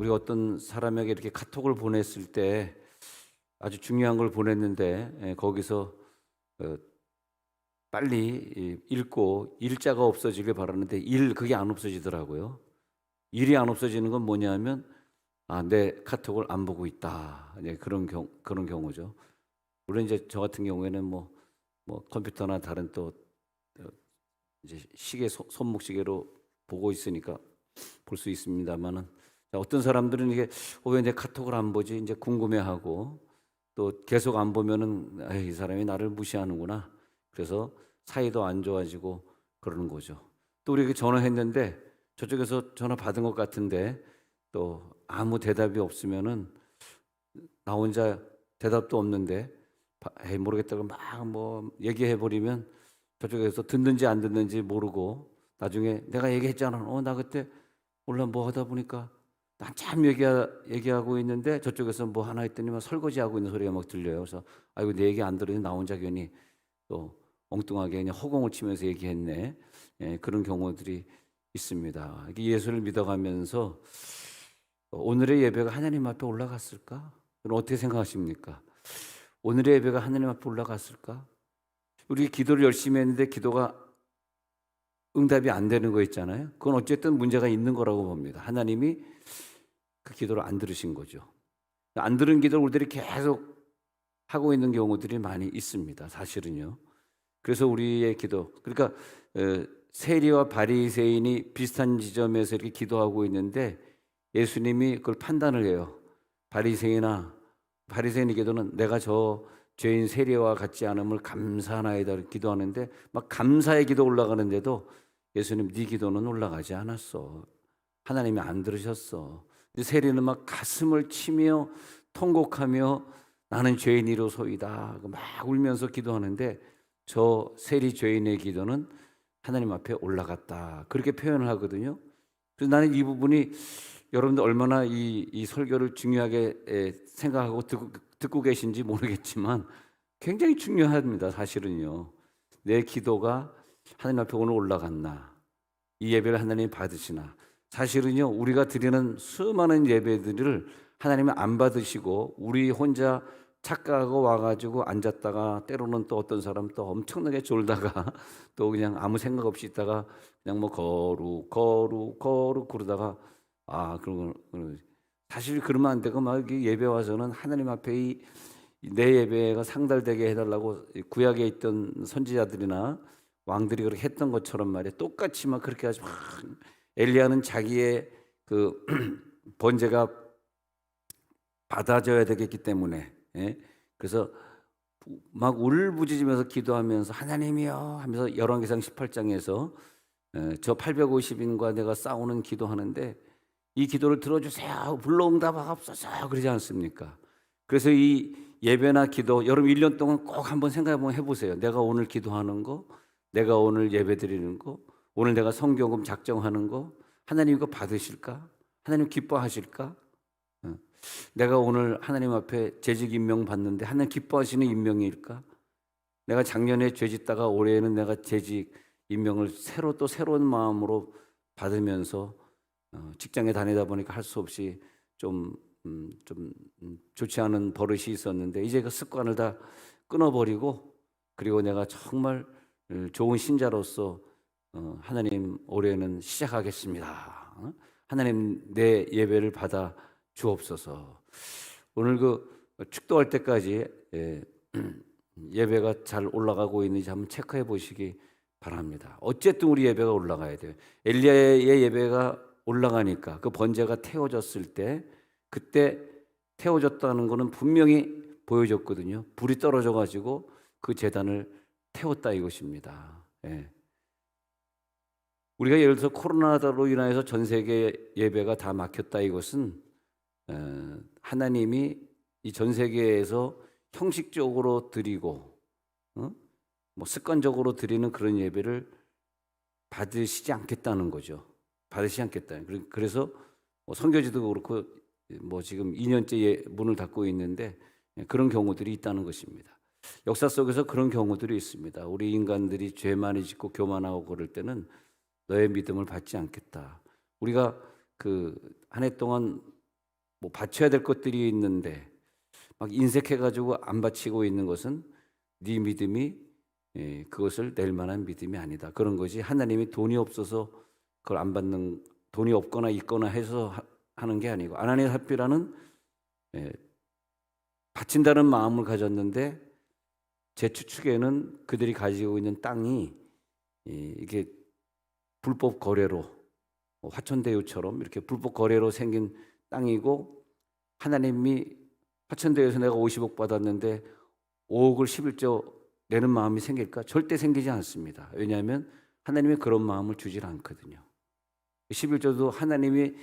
우리 어떤 사람에게 이렇게 카톡을 보냈을 때 아주 중요한 걸 보냈는데 거기서 어, 빨리 읽고 일자가 없어지길 바라는데 그게 안 없어지더라고요. 일이 안 없어지는 건 뭐냐면 내 카톡을 안 보고 있다. 그런 경우죠. 물론 이제 저 같은 경우에는 뭐 컴퓨터나 다른 또 이제 손목 시계로 보고 있으니까 볼 수 있습니다만은 어떤 사람들은 이게 왜 내 카톡을 안 보지 이제 궁금해하고 또 계속 안 보면은 이 사람이 나를 무시하는구나. 그래서 사이도 안 좋아지고 그러는 거죠. 또 우리에게 전화했는데 저쪽에서 전화 받은 것 같은데 또 아무 대답이 없으면은 나 혼자 대답도 없는데 모르겠다고 막 뭐 얘기해 버리면 저쪽에서 듣는지 안 듣는지 모르고 나중에 내가 얘기했잖아. 나 그때 몰라 뭐 하다 보니까 한참 얘기하고 있는데 저쪽에서 뭐 하나 했더니 막 설거지하고 있는 소리가 막 들려요. 그래서 아이고 내 얘기 안 들으니 나 혼자 괜히 또 엉뚱하게 그냥 허공을 치면서 얘기했네. 그런 경우들이 있습니다. 예수를 믿어가면서 오늘의 예배가 하나님 앞에 올라갔을까? 여러분 어떻게 생각하십니까? 오늘의 예배가 하나님 앞에 올라갔을까? 우리 기도를 열심히 했는데 기도가 응답이 안 되는 거 있잖아요. 그건 어쨌든 문제가 있는 거라고 봅니다. 하나님이 그 기도를 안 들으신 거죠. 안 들은 기도를 우리들이 계속 하고 있는 경우들이 많이 있습니다. 사실은요. 그래서 우리의 기도, 그러니까 세리와 바리새인이 비슷한 지점에서 이렇게 기도하고 있는데 예수님이 그걸 판단을 해요. 바리새인의 기도는 내가 저 죄인 세리와 같지 않음을 감사하나이다 기도하는데 막 감사의 기도 올라가는데도 예수님 네 기도는 올라가지 않았어. 하나님이 안 들으셨어. 세리는 막 가슴을 치며 통곡하며 나는 죄인이로소이다 막 울면서 기도하는데 저 세리 죄인의 기도는 하나님 앞에 올라갔다. 그렇게 표현을 하거든요. 그래서 나는 이 부분이 여러분들 얼마나 이 설교를 중요하게 생각하고 듣고 계신지 모르겠지만 굉장히 중요합니다. 사실은요. 내 기도가 하나님 앞에 오늘 올라갔나? 이 예배를 하나님이 받으시나? 사실은요. 우리가 드리는 수많은 예배들을 하나님이 안 받으시고 우리 혼자 착각하고 와가지고 앉았다가 때로는 또 어떤 사람 또 엄청나게 졸다가 또 그냥 아무 생각 없이 있다가 그냥 뭐 거룩 그러다가 그런 사실 그러면 안 되고 막 예배 와서는 하나님 앞에 내 예배가 상달되게 해달라고 구약에 있던 선지자들이나 왕들이 그렇게 했던 것처럼 말이야 똑같이 막 그렇게 하지 막 엘리야는 자기의 그 번제가 받아져야 되겠기 때문에 그래서 막 울부짖으면서 기도하면서 하나님이여 하면서 열왕기상 18장에서 저 850인과 내가 싸우는 기도하는데 이 기도를 들어주세요. 불러응답하옵소서 그러지 않습니까? 그래서 이 예배나 기도 여러분 1년 동안 꼭 한번 생각 한번 해보세요. 내가 오늘 기도하는 거, 내가 오늘 예배 드리는 거, 오늘 내가 성경금 작정하는 거 하나님 이거 받으실까? 하나님 기뻐하실까? 내가 오늘 하나님 앞에 재직 임명 받는데 하나님 기뻐하시는 임명일까? 내가 작년에 죄 짓다가 올해에는 내가 재직 임명을 또 새로운 마음으로 받으면서 직장에 다니다 보니까 할 수 없이 좀 좋지 않은 버릇이 있었는데 이제 그 습관을 다 끊어버리고 그리고 내가 정말 좋은 신자로서 하나님 올해는 시작하겠습니다. 하나님 내 예배를 받아 주옵소서. 오늘 축도할 때까지 예배가 잘 올라가고 있는지 한번 체크해 보시기 바랍니다. 어쨌든 우리 예배가 올라가야 돼요. 엘리야의 예배가 올라가니까 그 번제가 태워졌을 때 그때 태워졌다는 것은 분명히 보여졌거든요. 불이 떨어져 가지고 그 제단을 태웠다 이것입니다. 우리가 예를 들어서 코로나로 인해서 전 세계 예배가 다 막혔다 이것은 하나님이 이 전 세계에서 형식적으로 드리고 뭐 습관적으로 드리는 그런 예배를 받으시지 않겠다는 거죠. 받으시지 않겠다. 그래서 선교지도 그렇고 뭐 지금 2년째 문을 닫고 있는데 그런 경우들이 있다는 것입니다. 역사 속에서 그런 경우들이 있습니다. 우리 인간들이 죄 많이 짓고 교만하고 그럴 때는 너의 믿음을 받지 않겠다. 우리가 그 한 해 동안 뭐 바쳐야 될 것들이 있는데 막 인색해가지고 안 바치고 있는 것은 네 믿음이 그것을 낼 만한 믿음이 아니다. 그런 거지. 하나님이 돈이 없어서 그걸 안 받는, 돈이 없거나 있거나 해서 하는 게 아니고, 아나니아 삽비라는 바친다는 마음을 가졌는데 제 추측에는 그들이 가지고 있는 땅이 이게 불법 거래로, 화천대유처럼 이렇게 불법 거래로 생긴 땅이고, 하나님이 화천대유에서 내가 50억 받았는데 5억을 11조 내는 마음이 생길까? 절대 생기지 않습니다. 왜냐하면 하나님이 그런 마음을 주질 않거든요. 11조도 하나님이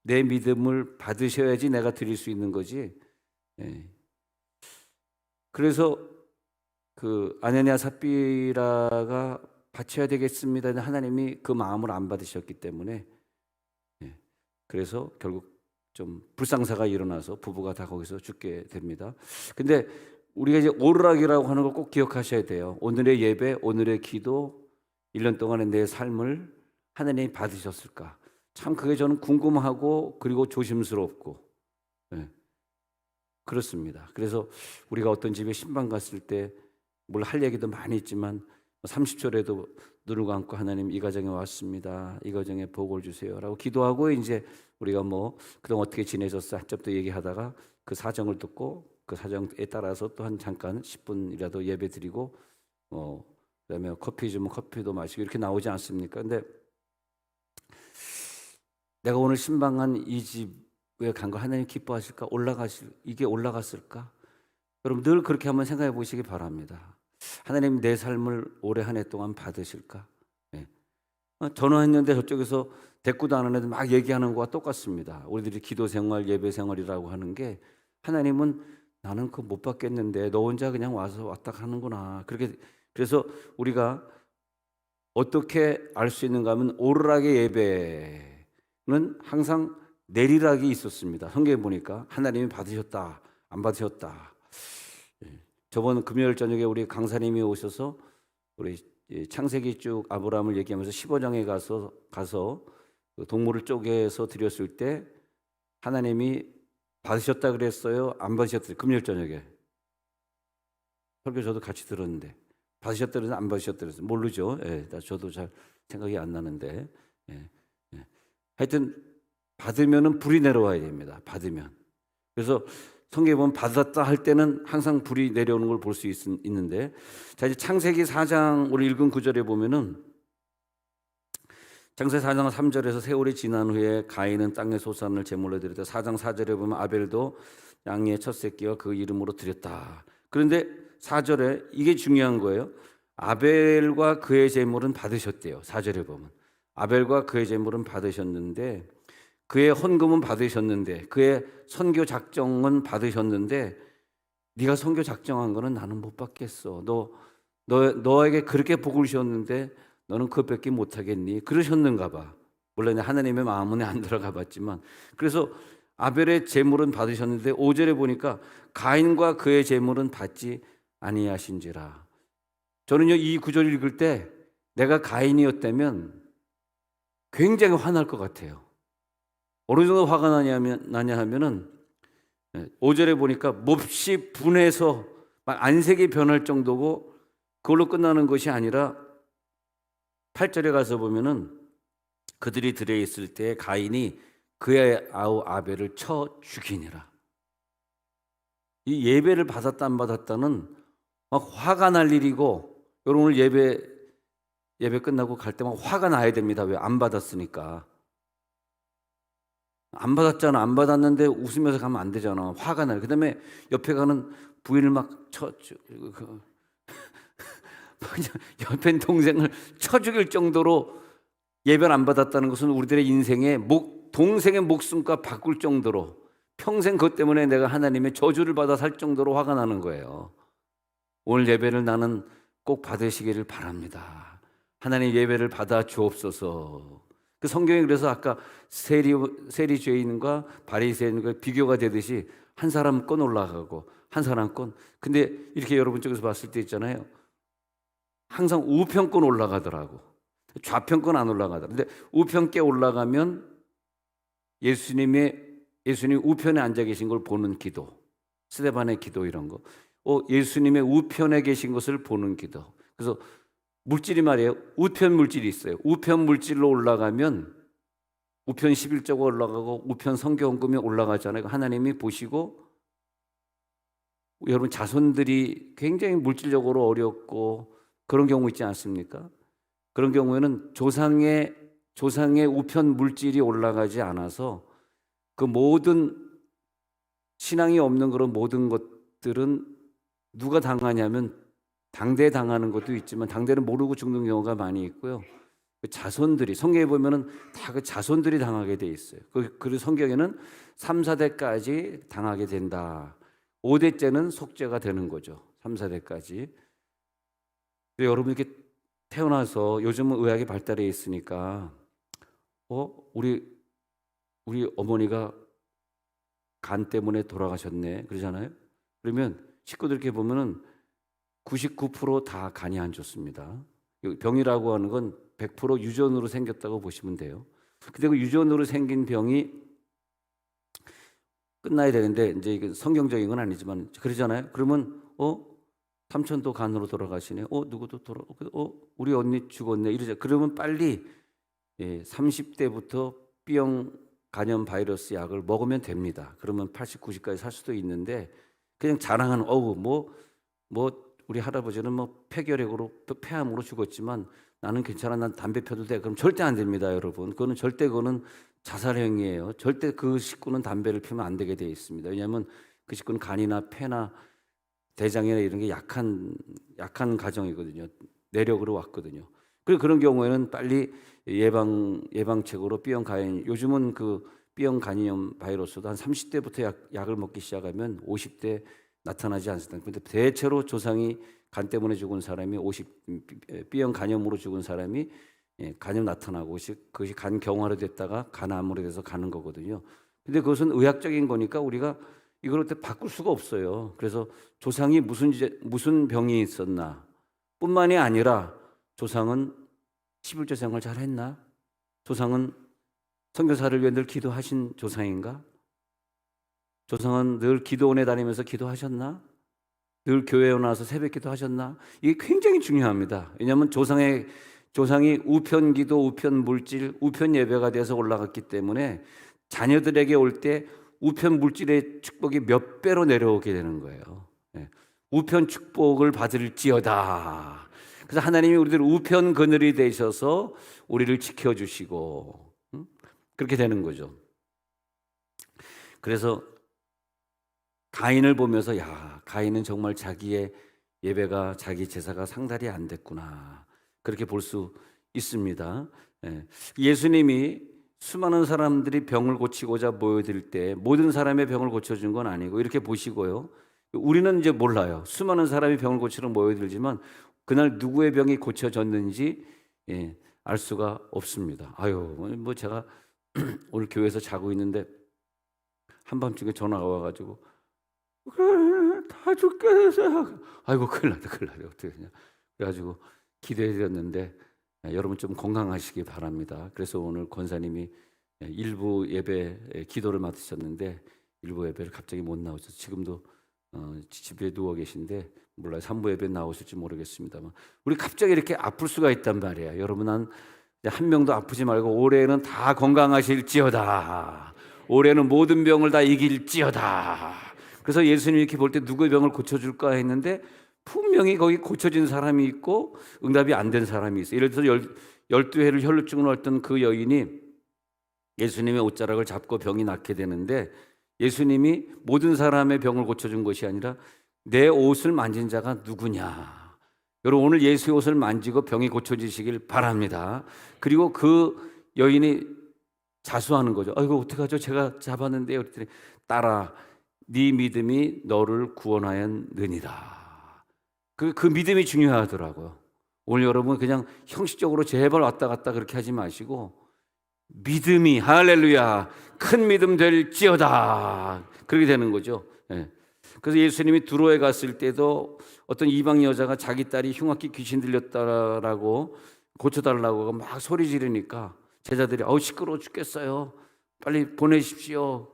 내 믿음을 받으셔야지 내가 드릴 수 있는 거지. 그래서 그 아나니아 삽비라가 바쳐야 되겠습니다. 하나님이 그 마음을 안 받으셨기 때문에, 그래서 결국 좀 불상사가 일어나서 부부가 다 거기서 죽게 됩니다. 근데 우리가 이제 오르락이라고 하는 걸 꼭 기억하셔야 돼요. 오늘의 예배, 오늘의 기도, 1년 동안의 내 삶을 하나님이 받으셨을까? 참 그게 저는 궁금하고 그리고 조심스럽고, 그렇습니다. 그래서 우리가 어떤 집에 신방 갔을 때 뭘 할 얘기도 많이 있지만 30절에도 눈을 감고 하나님 이 가정에 왔습니다. 이 가정에 복을 주세요라고 기도하고, 이제 우리가 뭐 그동안 어떻게 지내셨어 한참 또 얘기하다가 그 사정을 듣고 그 사정에 따라서 또 한 잠깐 10분이라도 예배 드리고, 그다음에 커피 주면 커피도 마시고 이렇게 나오지 않습니까? 근데 내가 오늘 신방한 이 집에 간 거 하나님 기뻐하실까? 이게 올라갔을까? 여러분 늘 그렇게 한번 생각해 보시기 바랍니다. 하나님 내 삶을 올해 한 해 동안 받으실까? 전화했는데 저쪽에서 대꾸도 안 하는데 막 얘기하는 거와 똑같습니다. 우리들이 기도 생활, 예배 생활이라고 하는 게, 하나님은 나는 그거 못 받겠는데 너 혼자 그냥 와서 왔다 가는구나. 그래서 우리가 어떻게 알 수 있는가 하면, 오르락의 예배는 항상 내리락이 있었습니다. 성경에 보니까 하나님이 받으셨다, 안 받으셨다. 저번 금요일 저녁에 우리 강사님이 오셔서 우리 창세기 쭉 아브라함을 얘기하면서 15장에 가서 그 동물을 쪼개서 드렸을 때 하나님이 받으셨다 그랬어요? 안 받으셨어요? 금요일 저녁에 설교 저도 같이 들었는데, 받으셨다 그랬어요? 안 받으셨다 그랬어요? 모르죠. 저도 잘 생각이 안 나는데, 하여튼 받으면은 불이 내려와야 됩니다. 받으면. 그래서 성경에 보면 받았다 할 때는 항상 불이 내려오는 걸 볼 수 있는데, 자, 이제 창세기 4장 우리 읽은 구절에 보면은, 창세기 4장 3절에서 세월이 지난 후에 가인은 땅의 소산을 제물로 드렸다. 4장 4절에 보면 아벨도 양의 첫 새끼와 그 이름으로 드렸다. 그런데 4절에 이게 중요한 거예요. 아벨과 그의 제물은 받으셨대요. 4절에 보면 아벨과 그의 제물은 받으셨는데, 그의 헌금은 받으셨는데, 그의 선교 작정은 받으셨는데, 네가 선교 작정한 거는 나는 못 받겠어. 너에게 그렇게 복을 주셨는데 너는 그것 뺏기 못하겠니? 그러셨는가 봐. 물론 하나님의 마음은 안 들어가 봤지만, 그래서 아벨의 제물은 받으셨는데 5절에 보니까 가인과 그의 제물은 받지 아니하신지라. 저는요 이 구절 읽을 때 내가 가인이었다면 굉장히 화날 것 같아요. 어느 정도 화가 나냐 하면은 5절에 보니까 몹시 분해서 막 안색이 변할 정도고, 그걸로 끝나는 것이 아니라 8절에 가서 보면은 그들이 들에 있을 때 가인이 그의 아우 아벨을 쳐 죽이니라. 이 예배를 받았다 안 받았다는 막 화가 날 일이고, 여러분 오늘 예배 끝나고 갈 때만 화가 나야 됩니다. 왜? 안 받았으니까. 안 받았잖아. 안 받았는데 웃으면서 가면 안 되잖아. 화가 나요. 그 다음에 옆에 가는 부인을 막 옆에 동생을 쳐 죽일 정도로 예배를 안 받았다는 것은 우리들의 인생에 동생의 목숨과 바꿀 정도로, 평생 그것 때문에 내가 하나님의 저주를 받아 살 정도로 화가 나는 거예요. 오늘 예배를 나는 꼭 받으시기를 바랍니다. 하나님 예배를 받아 주옵소서. 그 성경이 그래서 아까 세리죄인과 바리새인과 비교가 되듯이 한 사람 건 올라가고 한 사람 건, 근데 이렇게 여러분 쪽에서 봤을 때 있잖아요. 항상 우편권 올라가더라고. 좌편권 안 올라가더라고. 근데 우편께 올라가면 예수님의 예수님 우편에 앉아 계신 걸 보는 기도, 스데반의 기도 이런 거. 예수님의 우편에 계신 것을 보는 기도. 그래서 물질이 말이에요. 우편 물질이 있어요. 우편 물질로 올라가면 우편 11조가 올라가고 우편 성경금이 올라가잖아요. 하나님이 보시고 여러분 자손들이 굉장히 물질적으로 어렵고 그런 경우 있지 않습니까? 그런 경우에는 조상의 우편 물질이 올라가지 않아서 그 모든 신앙이 없는 그런 모든 것들은 누가 당하냐면 당대 당하는 것도 있지만 당대는 모르고 죽는 경우가 많이 있고요. 그 자손들이 성경에 보면은 다 그 자손들이 당하게 돼 있어요. 그리고 성경에는 3, 4대까지 당하게 된다. 5대째는 속죄가 되는 거죠. 3, 4대까지. 여러분 이렇게 태어나서 요즘은 의학이 발달해 있으니까 우리 어머니가 간 때문에 돌아가셨네 그러잖아요. 그러면 식구들 이렇게 보면은 99%다 간이 안 좋습니다. 병이라고 하는 건 100% 유전으로 생겼다고 보시면 돼요. 근데 그 유전으로 생긴 병이 끝나야 되는데 이제 이게 성경적인 건 아니지만 그러잖아요. 그러면 삼촌도 간으로 돌아가시네. 누구도 우리 언니 죽었네. 이러죠. 그러면 빨리 30대부터 B형 간염 바이러스 약을 먹으면 됩니다. 그러면 80, 90까지 살 수도 있는데 그냥 자랑하는 우리 할아버지는 폐결핵으로 폐암으로 죽었지만 나는 괜찮아. 난 담배 펴도 돼. 그럼 절대 안 됩니다, 여러분. 그거는 자살행위예요. 절대 그 식구는 담배를 피우면 안 되게 되어 있습니다. 왜냐하면 그 식구는 간이나 폐나 대장이나 이런 게 약한 가정이거든요. 내력으로 왔거든요. 그리고 그런 경우에는 빨리 예방책으로 B형 간염, 요즘은 그 B형 간염 바이러스도 한 30대부터 약을 먹기 시작하면 50대 나타나지 않습니다. 그런데 대체로 조상이 간 때문에 죽은 사람이 B형 간염으로 죽은 사람이 간염 나타나고 그것이 간 경화로 됐다가 간암으로 돼서 가는 거거든요. 근데 그것은 의학적인 거니까 우리가 이걸 바꿀 수가 없어요. 그래서 조상이 무슨 병이 있었나 뿐만이 아니라 조상은 11조 생활 잘 했나? 조상은 선교사를 위해 늘 기도하신 조상인가? 조상은 늘 기도원에 다니면서 기도하셨나? 늘 교회에 나와서 새벽 기도하셨나? 이게 굉장히 중요합니다. 왜냐하면 조상이 우편 기도, 우편 물질, 우편 예배가 돼서 올라갔기 때문에 자녀들에게 올 때 우편 물질의 축복이 몇 배로 내려오게 되는 거예요. 우편 축복을 받을지어다. 그래서 하나님이 우리들 우편 그늘이 되셔서 우리를 지켜주시고 그렇게 되는 거죠. 그래서 가인을 보면서 가인은 정말 자기의 예배가 자기 제사가 상달이 안 됐구나 그렇게 볼 수 있습니다. 예수님이 수많은 사람들이 병을 고치고자 모여들 때 모든 사람의 병을 고쳐준 건 아니고 이렇게 보시고요. 우리는 이제 몰라요. 수많은 사람이 병을 고치러 모여들지만 그날 누구의 병이 고쳐졌는지 알 수가 없습니다. 제가 오늘 교회에서 자고 있는데 한밤중에 전화가 와가지고 다 죽겠어. 큰일 났다. 어떻게 그냥 그래가지고 기도해드렸는데 여러분 좀 건강하시기 바랍니다. 그래서 오늘 권사님이 일부 예배 기도를 맡으셨는데 일부 예배를 갑자기 못 나오셔서 지금도 집에 누워 계신데 몰라요. 3부 예배 나오실지 모르겠습니다만 우리 갑자기 이렇게 아플 수가 있단 말이에요. 여러분 한 명도 아프지 말고 올해는 다 건강하실지어다. 올해는 모든 병을 다 이길지어다. 그래서 예수님이 이렇게 볼 때 누구의 병을 고쳐줄까 했는데 분명히 거기 고쳐진 사람이 있고 응답이 안 된 사람이 있어요. 예를 들어서 12회를 혈루증으로 앓던 그 여인이 예수님의 옷자락을 잡고 병이 낫게 되는데 예수님이 모든 사람의 병을 고쳐준 것이 아니라 내 옷을 만진 자가 누구냐. 여러분 오늘 예수의 옷을 만지고 병이 고쳐지시길 바랍니다. 그리고 그 여인이 자수하는 거죠. 어떡하죠? 제가 잡았는데요. 그랬더니 딸아 네 믿음이 너를 구원하였느니라. 그 믿음이 중요하더라고요. 오늘 여러분 그냥 형식적으로 제발 왔다 갔다 그렇게 하지 마시고 믿음이 할렐루야 큰 믿음 될지어다 그렇게 되는 거죠. 그래서 예수님이 두로에 갔을 때도 어떤 이방 여자가 자기 딸이 흉악기 귀신 들렸다라고 고쳐달라고 막 소리 지르니까 제자들이 시끄러워 죽겠어요. 빨리 보내십시오.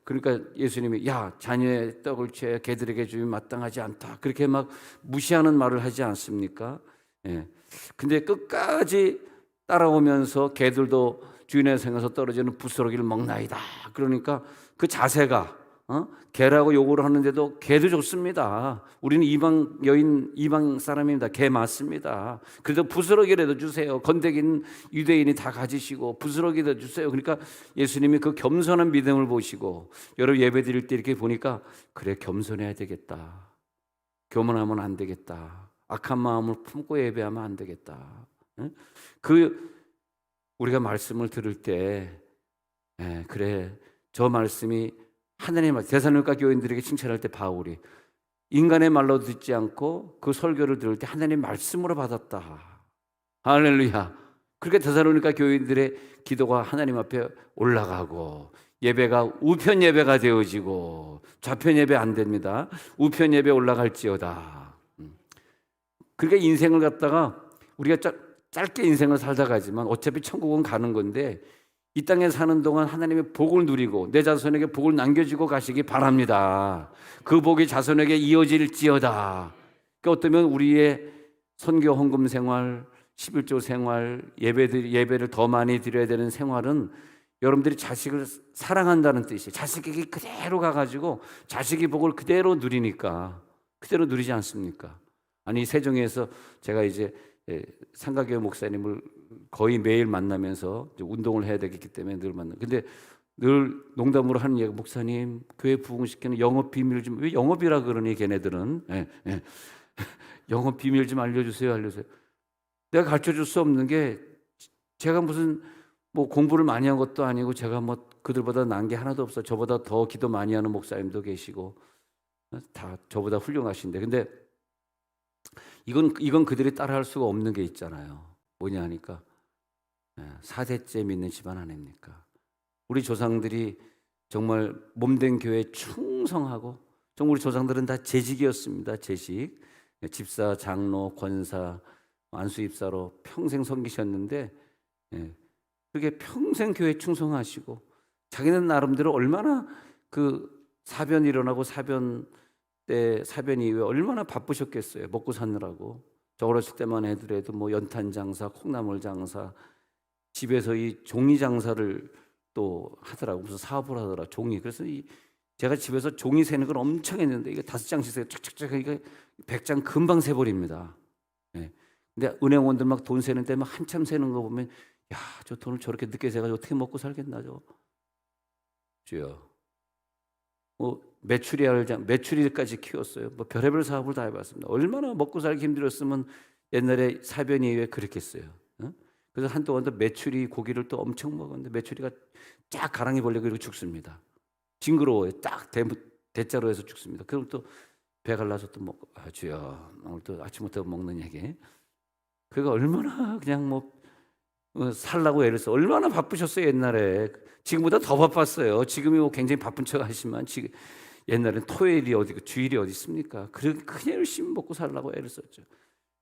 그러니까 예수님이 야 자녀의 떡을 취하여 개들에게 주면 마땅하지 않다 그렇게 막 무시하는 말을 하지 않습니까? 예. 근데 끝까지 따라오면서 개들도 주인의 생에서 떨어지는 부스러기를 먹나이다. 그러니까 그 자세가 개라고 요구를 하는데도 개도 좋습니다. 우리는 이방 여인 이방 사람입니다. 개 맞습니다. 그래도 부스러기라도 주세요. 건더기는 유대인이 다 가지시고 부스러기도 주세요. 그러니까 예수님이 그 겸손한 믿음을 보시고 여러분 예배 드릴 때 이렇게 보니까 그래 겸손해야 되겠다. 교만하면 안 되겠다. 악한 마음을 품고 예배하면 안 되겠다. 그 우리가 말씀을 들을 때 그래 저 말씀이 하나님의 말, 데살로니가 교인들에게 칭찬할 때 바울이 인간의 말로 듣지 않고 그 설교를 들을 때 하나님의 말씀으로 받았다. 할렐루야. 그렇게 데살로니가 교인들의 기도가 하나님 앞에 올라가고 예배가 우편 예배가 되어지고 좌편 예배 안 됩니다. 우편 예배 올라갈지어다. 그러니까 인생을 갖다가 우리가 짧게 인생을 살다 가지만 어차피 천국은 가는 건데 이 땅에 사는 동안 하나님의 복을 누리고 내 자손에게 복을 남겨주고 가시기 바랍니다. 그 복이 자손에게 이어질지어다. 그러니까 어쩌면 우리의 선교 헌금 생활, 11조 생활, 예배를 더 많이 드려야 되는 생활은 여러분들이 자식을 사랑한다는 뜻이에요. 자식에게 그대로 가가지고 자식이 복을 그대로 누리니까 그대로 누리지 않습니까? 아니 세종에서 제가 이제 상가교회 목사님을 거의 매일 만나면서 운동을 해야 되기 때문에 늘 만나. 근데 늘 농담으로 하는 얘기, 목사님 교회 부흥시키는 영업 비밀 좀, 왜 영업이라 그러니 걔네들은 영업 비밀 좀 알려주세요. 내가 가르쳐줄 수 없는 게 제가 무슨 뭐 공부를 많이 한 것도 아니고 제가 뭐 그들보다 난 게 하나도 없어. 저보다 더 기도 많이 하는 목사님도 계시고 다 저보다 훌륭하신데 근데 이건 그들이 따라할 수가 없는 게 있잖아요. 뭐냐 하니까 4대째 믿는 집안 아닙니까? 우리 조상들이 정말 몸된 교회에 충성하고 정말 우리 조상들은 다 재직이었습니다. 재직. 집사, 장로, 권사, 안수입사로 평생 섬기셨는데 그렇게 평생 교회에 충성하시고 자기는 나름대로 얼마나 그 사변 일어나고 사변 때 사변 이후에 얼마나 바쁘셨겠어요. 먹고 사느라고. 저 어렸을 때만 해도 뭐 연탄 장사, 콩나물 장사, 집에서 이 종이 장사를 또 하더라고. 무슨 사업을 하더라. 종이. 그래서 제가 집에서 종이 세는 걸 엄청 했는데 이게 5장씩 세요. 착착착 이게 100장 금방 세버립니다. 근데 은행원들 막 돈 세는데 막 한참 세는 거 보면 야, 저 돈을 저렇게 늦게 세가지고 어떻게 먹고 살겠나 주여. 뭐 메추리까지 키웠어요. 뭐 별의별 사업을 다 해봤습니다. 얼마나 먹고 살기 힘들었으면 옛날에 사변 이후에 그랬겠어요. 그래서 한동안 또 메추리 고기를 또 엄청 먹었는데 메추리가 쫙 가랑이 벌려 그리고 죽습니다. 징그러워요. 딱 대자로 해서 죽습니다. 그럼 또 배 갈라서 또 먹고 주여 오늘 또 아침부터 먹는 얘기. 그가 얼마나 그냥 뭐 살라고 애를 써 얼마나 바쁘셨어요 옛날에. 지금보다 더 바빴어요. 지금이 뭐 굉장히 바쁜 척 하지만 지금 옛날엔 토요일이 어디고 주일이 어디 있습니까? 그렇게 그냥 열심히 먹고 살라고 애를 썼죠.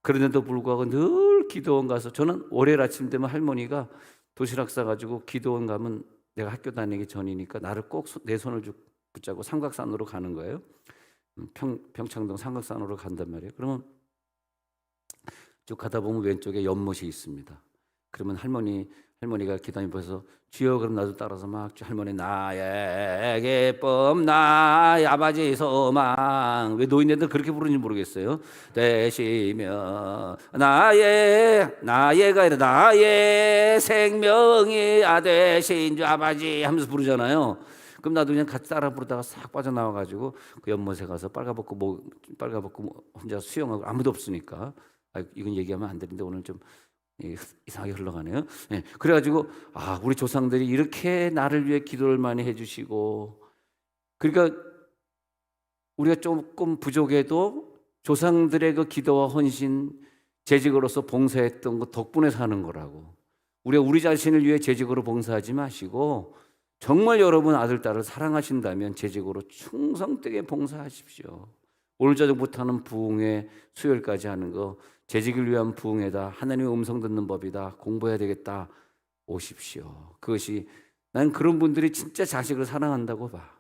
그런데도 불구하고 늘 기도원 가서 저는 월요일 아침 되면 할머니가 도시락 싸가지고 기도원 가면 내가 학교 다니기 전이니까 나를 꼭 내 손을 붙잡고 삼각산으로 가는 거예요. 평창동 삼각산으로 간단 말이에요. 그러면 쭉 가다 보면 왼쪽에 연못이 있습니다. 그러면 할머니가 기도하면 벌써 주여 그럼 나도 따라서 막 할머니 나의 기쁨 나의 아버지 소망 왜 노인네들 그렇게 부르는지 모르겠어요. 되시며 나의가 아니라 나의 생명이 되신 주 아버지 하면서 부르잖아요. 그럼 나도 그냥 같이 따라 부르다가 싹 빠져나와가지고 그 연못에 가서 빨가벗고 혼자 수영하고 아무도 없으니까 이건 얘기하면 안 되는데 오늘 좀 이상하게 흘러가네요. 그래가지고 우리 조상들이 이렇게 나를 위해 기도를 많이 해주시고 그러니까 우리가 조금 부족해도 조상들의 그 기도와 헌신 재직으로서 봉사했던 것 덕분에 사는 거라고. 우리가 우리 자신을 위해 재직으로 봉사하지 마시고 정말 여러분 아들 딸을 사랑하신다면 재직으로 충성되게 봉사하십시오. 오늘 저녁부터 하는 부흥회 수요일까지 하는 거 재직을 위한 부흥회다. 하나님의 음성 듣는 법이다. 공부해야 되겠다. 오십시오. 그것이 난 그런 분들이 진짜 자식을 사랑한다고 봐.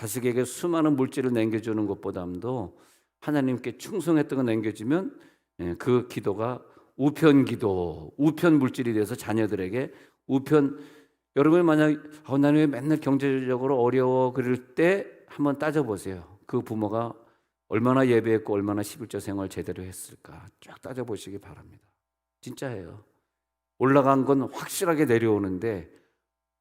자식에게 수많은 물질을 남겨주는 것보다도 하나님께 충성했던 거 남겨주면 그 기도가 우편 기도, 우편 물질이 돼서 자녀들에게 우편. 여러분 만약 나는 왜 맨날 경제적으로 어려워 그럴 때 한번 따져보세요. 그 부모가 얼마나 예배했고 얼마나 11조 생활 제대로 했을까 쫙 따져보시기 바랍니다. 진짜예요. 올라간 건 확실하게 내려오는데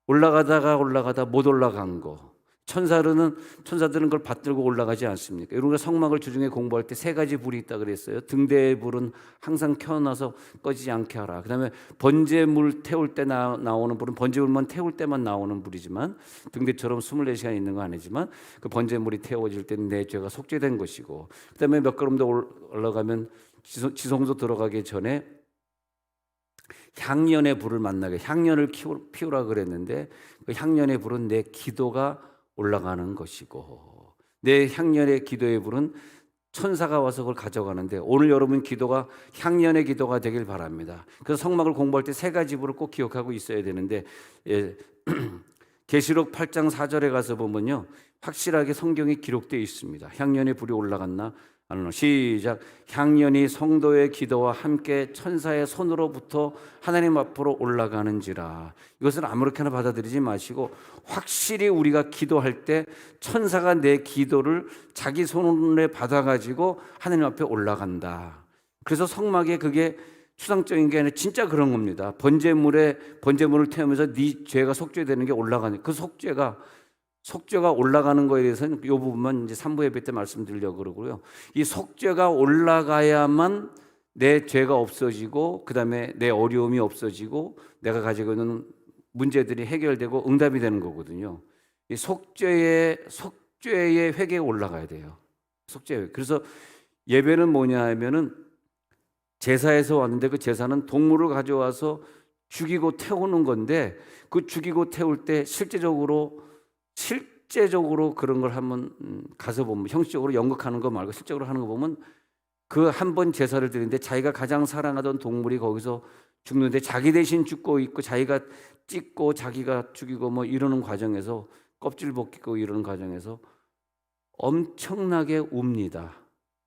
올라가다 못 올라간 거. 천사들은 그걸 받들고 올라가지 않습니까? 우리가 성막을 주중에 공부할 때 세 가지 불이 있다 그랬어요. 등대의 불은 항상 켜놔서 꺼지지 않게 하라. 그다음에 번제물 태울 때 나오는 불은 번제물만 태울 때만 나오는 불이지만 등대처럼 24시간 있는 거 아니지만 그 번제물이 태워질 때는 내 죄가 속죄된 것이고, 그다음에 몇 걸음 더 올라가면 지성소 들어가기 전에 향년의 불을 만나게, 향년을 피우라 그랬는데 그 향년의 불은 내 기도가 올라가는 것이고, 내 향년의 기도의 불은 천사가 와서 그걸 가져가는데, 오늘 여러분 기도가 향년의 기도가 되길 바랍니다. 그래서 성막을 공부할 때 세 가지 불을 꼭 기억하고 있어야 되는데, 계시록 8장 4절에 가서 보면요, 확실하게 성경에 기록되어 있습니다. 향년의 불이 올라갔나? 시작. 향년이 성도의 기도와 함께 천사의 손으로부터 하나님 앞으로 올라가는지라. 이것을 아무렇게나 받아들이지 마시고 확실히 우리가 기도할 때 천사가 내 기도를 자기 손에 받아가지고 하나님 앞에 올라간다. 그래서 성막에 그게 추상적인 게 아니라 진짜 그런 겁니다. 번제물을 태우면서 네 죄가 속죄되는 게 올라가는, 그 속죄가 올라가는 거에 대해서는 이 부분만 이제 3부 예배 때 말씀드리려고 그러고요. 이 속죄가 올라가야만 내 죄가 없어지고, 그 다음에 내 어려움이 없어지고, 내가 가지고 있는 문제들이 해결되고 응답이 되는 거거든요. 이 속죄의 회개가 올라가야 돼요. 속죄. 그래서 예배는 뭐냐 하면은 제사에서 왔는데 그 제사는 동물을 가져와서 죽이고 태우는 건데, 그 죽이고 태울 때 실제적으로 그런 걸 한번 가서 보면, 형식적으로 연극하는 거 말고 실제적으로 하는 거 보면 그 한 번 제사를 드리는데 자기가 가장 사랑하던 동물이 거기서 죽는데 자기 대신 죽고 있고, 자기가 찢고 자기가 죽이고 뭐 이러는 과정에서, 껍질 벗기고 이러는 과정에서 엄청나게 웁니다.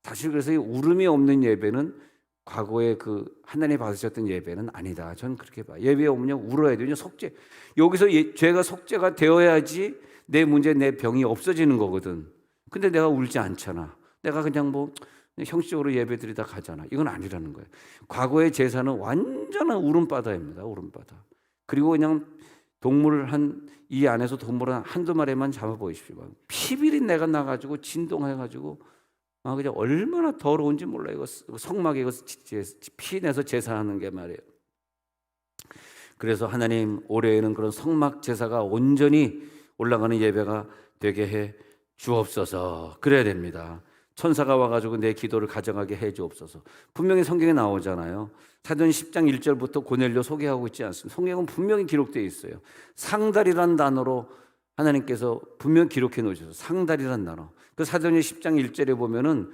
사실 그래서 이 울음이 없는 예배는 과거에 그 하나님 받으셨던 예배는 아니다. 저는 그렇게 봐요. 예배에 오면 울어야 돼요. 속죄. 여기서 죄가 속죄가 되어야지 내 문제, 내 병이 없어지는 거거든. 근데 내가 울지 않잖아. 내가 그냥 뭐 형식적으로 예배드리다 가잖아. 이건 아니라는 거예요. 과거의 제사는 완전한 울음바다입니다. 울음바다. 그리고 그냥 이 안에서 동물 한두 마리만 잡아보십시오. 피비린 내가 나가지고 진동해가지고 그냥 얼마나 더러운지 몰라요. 이거 성막에 이거 피 내서 제사하는 게 말이에요. 그래서 하나님 올해에는 그런 성막 제사가 온전히 올라가는 예배가 되게 해 주옵소서. 그래야 됩니다. 천사가 와가지고 내 기도를 가져가게 해 주옵소서. 분명히 성경에 나오잖아요. 사도행 10장 1절부터 고넬료 소개하고 있지 않습니까? 성경은 분명히 기록되어 있어요. 상달이란 단어로 하나님께서 분명히 기록해 놓으셔서, 상달이란 단어. 그 사도행 10장 1절에 보면은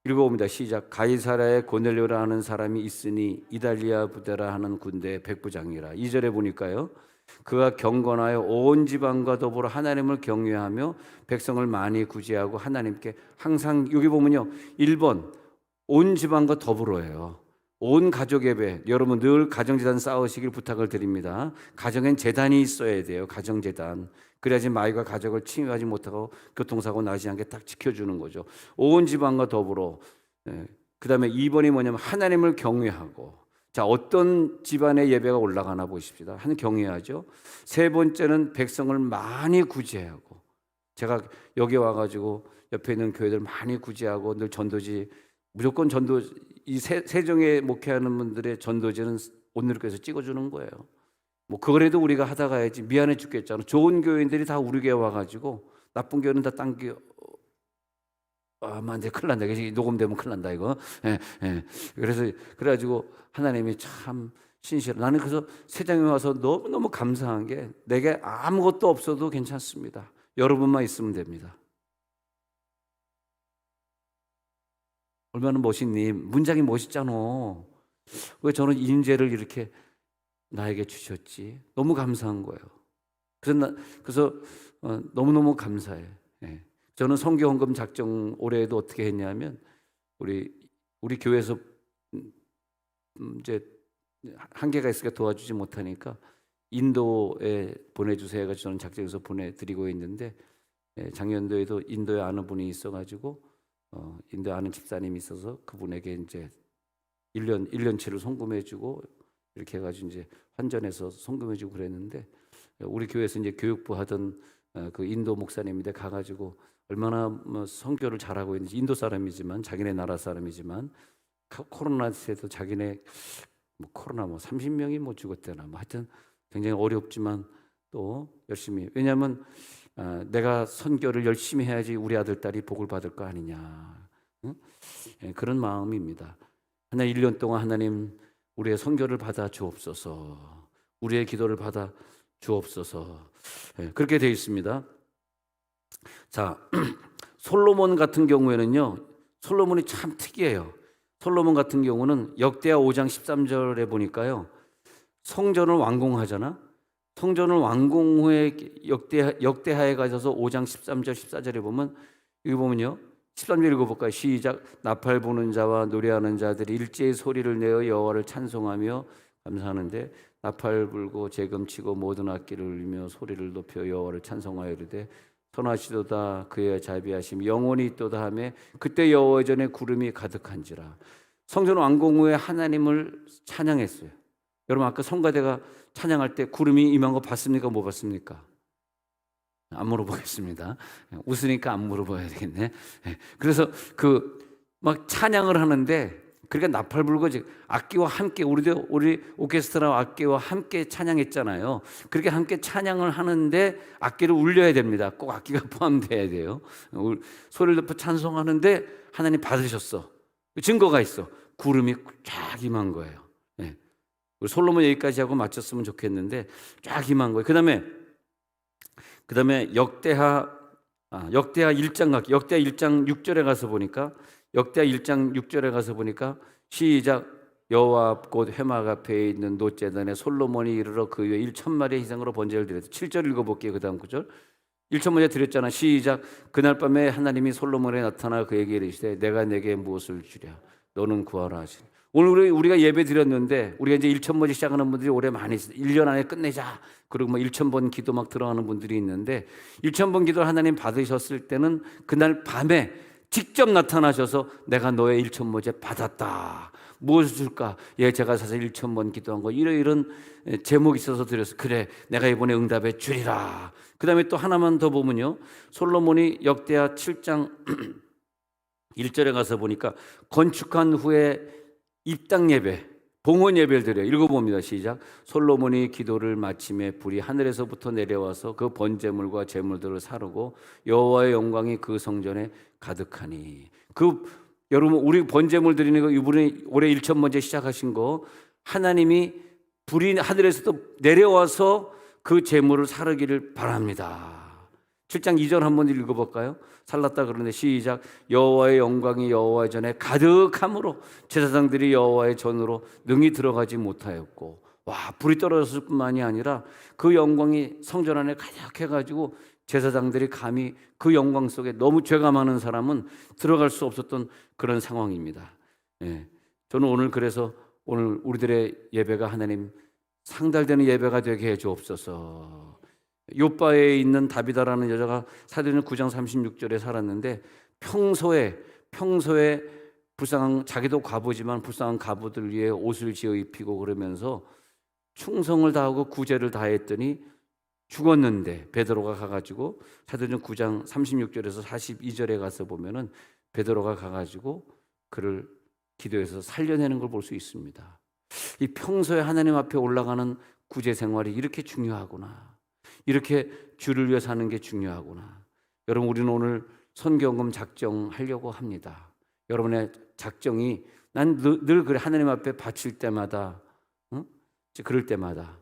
읽어봅니다. 시작. 가이사라에 고넬료라 하는 사람이 있으니 이달리아 부대라 하는 군대의 백부장이라. 2절에 보니까요, 그가 경건하여 온 지방과 더불어 하나님을 경외하며 백성을 많이 구제하고 하나님께 항상, 여기 보면요, 1번 온 지방과 더불어예요. 온 가족 예배. 여러분 늘 가정재단 쌓으시길 부탁을 드립니다. 가정엔 재단이 있어야 돼요. 가정재단. 그래야지 마이가 가족을 침해하지 못하고 교통사고 나지 않게 딱 지켜주는 거죠. 온 지방과 더불어. 그 다음에 2번이 뭐냐면 하나님을 경외하고. 자, 어떤 집안의 예배가 올라가나 보십시다. 하나님 경외하죠. 세 번째는 백성을 많이 구제하고. 제가 여기 와가지고 옆에 있는 교회들 많이 구제하고 늘 전도지, 무조건 이 세종에 목회하는 분들의 전도지는 온누리교회에서 찍어주는 거예요. 뭐 그거라도 우리가 하다 가야지. 미안해 죽겠잖아. 좋은 교인들이 다 우리 교회 와가지고 나쁜 교회는 다 딴 교회. 이제 큰일 난다. 녹음되면 큰일 난다 이거. 그래가지고 하나님이 참 신실해. 나는 그래서 세상에 와서 너무너무 감사한 게, 내게 아무것도 없어도 괜찮습니다. 여러분만 있으면 됩니다. 얼마나 멋있니? 문장이 멋있잖아. 왜 저는 인재를 이렇게 나에게 주셨지? 너무 감사한 거예요. 그래서 너무너무 감사해. 예. 저는 선교 헌금 작정 올해에도 어떻게 했냐면 우리 교회에서 이제 한계가 있으니까 도와주지 못하니까 인도에 보내주세요 해가지고 저는 작정해서 보내드리고 있는데, 작년도에도 인도에 아는 분이 있어가지고 인도에 아는 집사님이 있어서 그분에게 이제 1년치를 송금해주고 이렇게 해가지고 이제 환전해서 송금해주고 그랬는데, 우리 교회에서 이제 교육부 하던 그 인도 목사님인데 가가지고 얼마나 뭐 선교를 잘하고 있는지, 인도 사람이지만 자기네 나라 사람이지만 코로나 때도 자기네 뭐 코로나 30명이 못 죽었대나 뭐 하여튼 굉장히 어렵지만 또 열심히, 왜냐하면 내가 선교를 열심히 해야지 우리 아들 딸이 복을 받을 거 아니냐, 응? 그런 마음입니다. 하나님 1년 동안 하나님 우리의 선교를 받아 주옵소서, 우리의 기도를 받아 주옵소서. 그렇게 되어 있습니다. 자, 솔로몬 같은 경우에는요, 솔로몬이 참 특이해요. 솔로몬 같은 경우는 역대하 5장 13절에 보니까요, 성전을 완공하잖아. 성전을 완공 후에 역대하에 가셔서 5장 13절 14절에 보면, 여기 보면요, 13절 읽어볼까요? 시작. 나팔 부는 자와 노래하는 자들이 일제히 소리를 내어 여호와를 찬송하며 감사하는데, 나팔 불고 재금치고 모든 악기를 울리며 소리를 높여 여호와를 찬송하여 이르되 선하시도다 그의 자비하심 영원히 있도다 하며 그때 여호와 전에 구름이 가득한지라. 성전 완공 후에 하나님을 찬양했어요. 여러분 아까 성가대가 찬양할 때 구름이 임한 거 봤습니까? 못 봤습니까? 안 물어보겠습니다. 웃으니까 안 물어봐야 되겠네. 그래서 막 찬양을 하는데, 그러니까 나팔 불고 악기와 함께 우리 오케스트라와 악기와 함께 찬양했잖아요. 그렇게 함께 찬양을 하는데 악기를 울려야 됩니다. 꼭 악기가 포함돼야 돼요. 소리를 높여 찬송하는데 하나님 받으셨어. 증거가 있어. 구름이 쫙 임한 거예요. 우리 솔로몬 여기까지 하고 마쳤으면 좋겠는데 쫙 임한 거예요. 그다음에 역대하 1장 역대하 1장 6절에 가서 보니까, 역대하 1장 6절에 가서 보니까 시작. 여호와 앞 곧 회막 앞에 있는 놋제단에 솔로몬이 이르러 그 위에 1,000마리의 희생으로 번제를 드렸다. 7절 읽어볼게요. 그 다음 9절. 1,000마리 드렸잖아. 시작. 그날 밤에 하나님이 솔로몬에 나타나 그에게 이르시되 내가 내게 무엇을 주랴 너는 구하라 하시니. 오늘 우리가 예배 드렸는데, 우리가 이제 1,000번째 시작하는 분들이 올해 많이 있어요. 1년 안에 끝내자. 그리고 1,000번 기도 막 들어가는 분들이 있는데, 1,000번 기도를 하나님 받으셨을 때는 그날 밤에 직접 나타나셔서 내가 너의 1,000번째 받았다. 무엇을 줄까? 제가 사실 1,000번 기도한 거 이런 제목이 있어서 드렸어. 그래, 내가 이번에 응답해 주리라. 그 다음에 또 하나만 더 보면요, 솔로몬이 역대하 7장 1절에 가서 보니까 건축한 후에 입당 예배, 봉헌 예배를 드려요. 읽어봅니다. 시작. 솔로몬이 기도를 마침에 불이 하늘에서부터 내려와서 그 번제물과 제물들을 사르고 여호와의 영광이 그 성전에 가득하니. 여러분 우리 번제물 드리는 거, 이분이 올해 1,000번째 시작하신 거, 하나님이 불이 하늘에서도 내려와서 그 제물을 사르기를 바랍니다. 7장 2절 한번 읽어볼까요? 살랐다 그러는데 시작. 여호와의 영광이 여호와의 전에 가득함으로 제사장들이 여호와의 전으로 능히 들어가지 못하였고. 와, 불이 떨어졌을 뿐만이 아니라 그 영광이 성전 안에 가득해가지고 제사장들이 감히 그 영광 속에, 너무 죄가 많은 사람은 들어갈 수 없었던 그런 상황입니다. 저는 오늘 그래서 오늘 우리들의 예배가 하나님 상달되는 예배가 되게 해 주옵소서. 욥바에 있는 다비다라는 여자가 사도행전 9장 36절에 살았는데, 평소에 불쌍한, 자기도 과부지만 불쌍한 과부들 위해 옷을 지어 입히고 그러면서 충성을 다하고 구제를 다했더니 죽었는데, 베드로가 가가지고 사도행전 9장 36절에서 42절에 가서 보면은 베드로가 가가지고 그를 기도해서 살려내는 걸 볼 수 있습니다. 이 평소에 하나님 앞에 올라가는 구제 생활이 이렇게 중요하구나. 이렇게 주를 위해 사는 게 중요하구나. 여러분, 우리는 오늘 선교헌금 작정하려고 합니다. 여러분의 작정이, 난 늘 그래, 하나님 앞에 바칠 때마다, 그럴 때마다,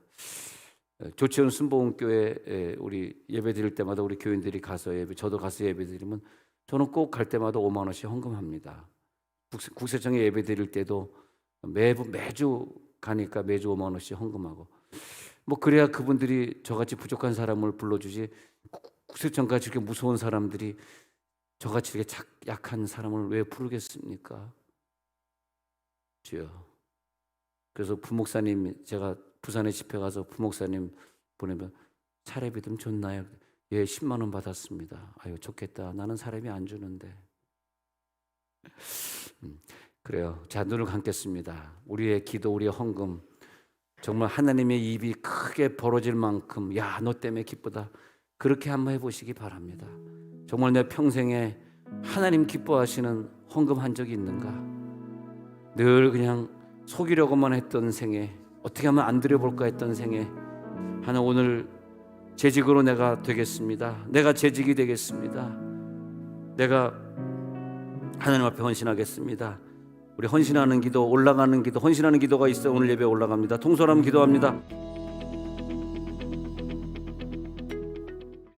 조치원 순복음교회 우리 예배 드릴 때마다 우리 교인들이 가서 저도 가서 예배 드리면 저는 꼭 갈 때마다 5만 원씩 헌금합니다. 국세청에 예배 드릴 때도 매주 가니까 매주 5만 원씩 헌금하고. 뭐 그래야 그분들이 저같이 부족한 사람을 불러주지. 구세천같이 이렇게 무서운 사람들이 저같이 이렇게 약한 사람을 왜 부르겠습니까? 주여. 그래서 부목사님, 제가 부산에 집회 가서 부목사님 보내면 사례비좀 줬나요? 예, 10만 원 받았습니다. 아유, 좋겠다. 나는 사례비 안 주는데. 그래요. 자, 눈을 감겠습니다. 우리의 기도, 우리의 헌금, 정말 하나님의 입이 크게 벌어질 만큼, 야, 너 때문에 기쁘다, 그렇게 한번 해보시기 바랍니다. 정말 내 평생에 하나님 기뻐하시는 헌금 한 적이 있는가? 늘 그냥 속이려고만 했던 생에, 어떻게 하면 안 드려볼까 했던 생에, 하나 오늘 재직으로 내가 되겠습니다. 내가 재직이 되겠습니다. 내가 하나님 앞에 헌신하겠습니다. 우리 헌신하는 기도, 올라가는 기도, 헌신하는 기도가 있어 오늘 예배 올라갑니다. 통솔하면 기도합니다.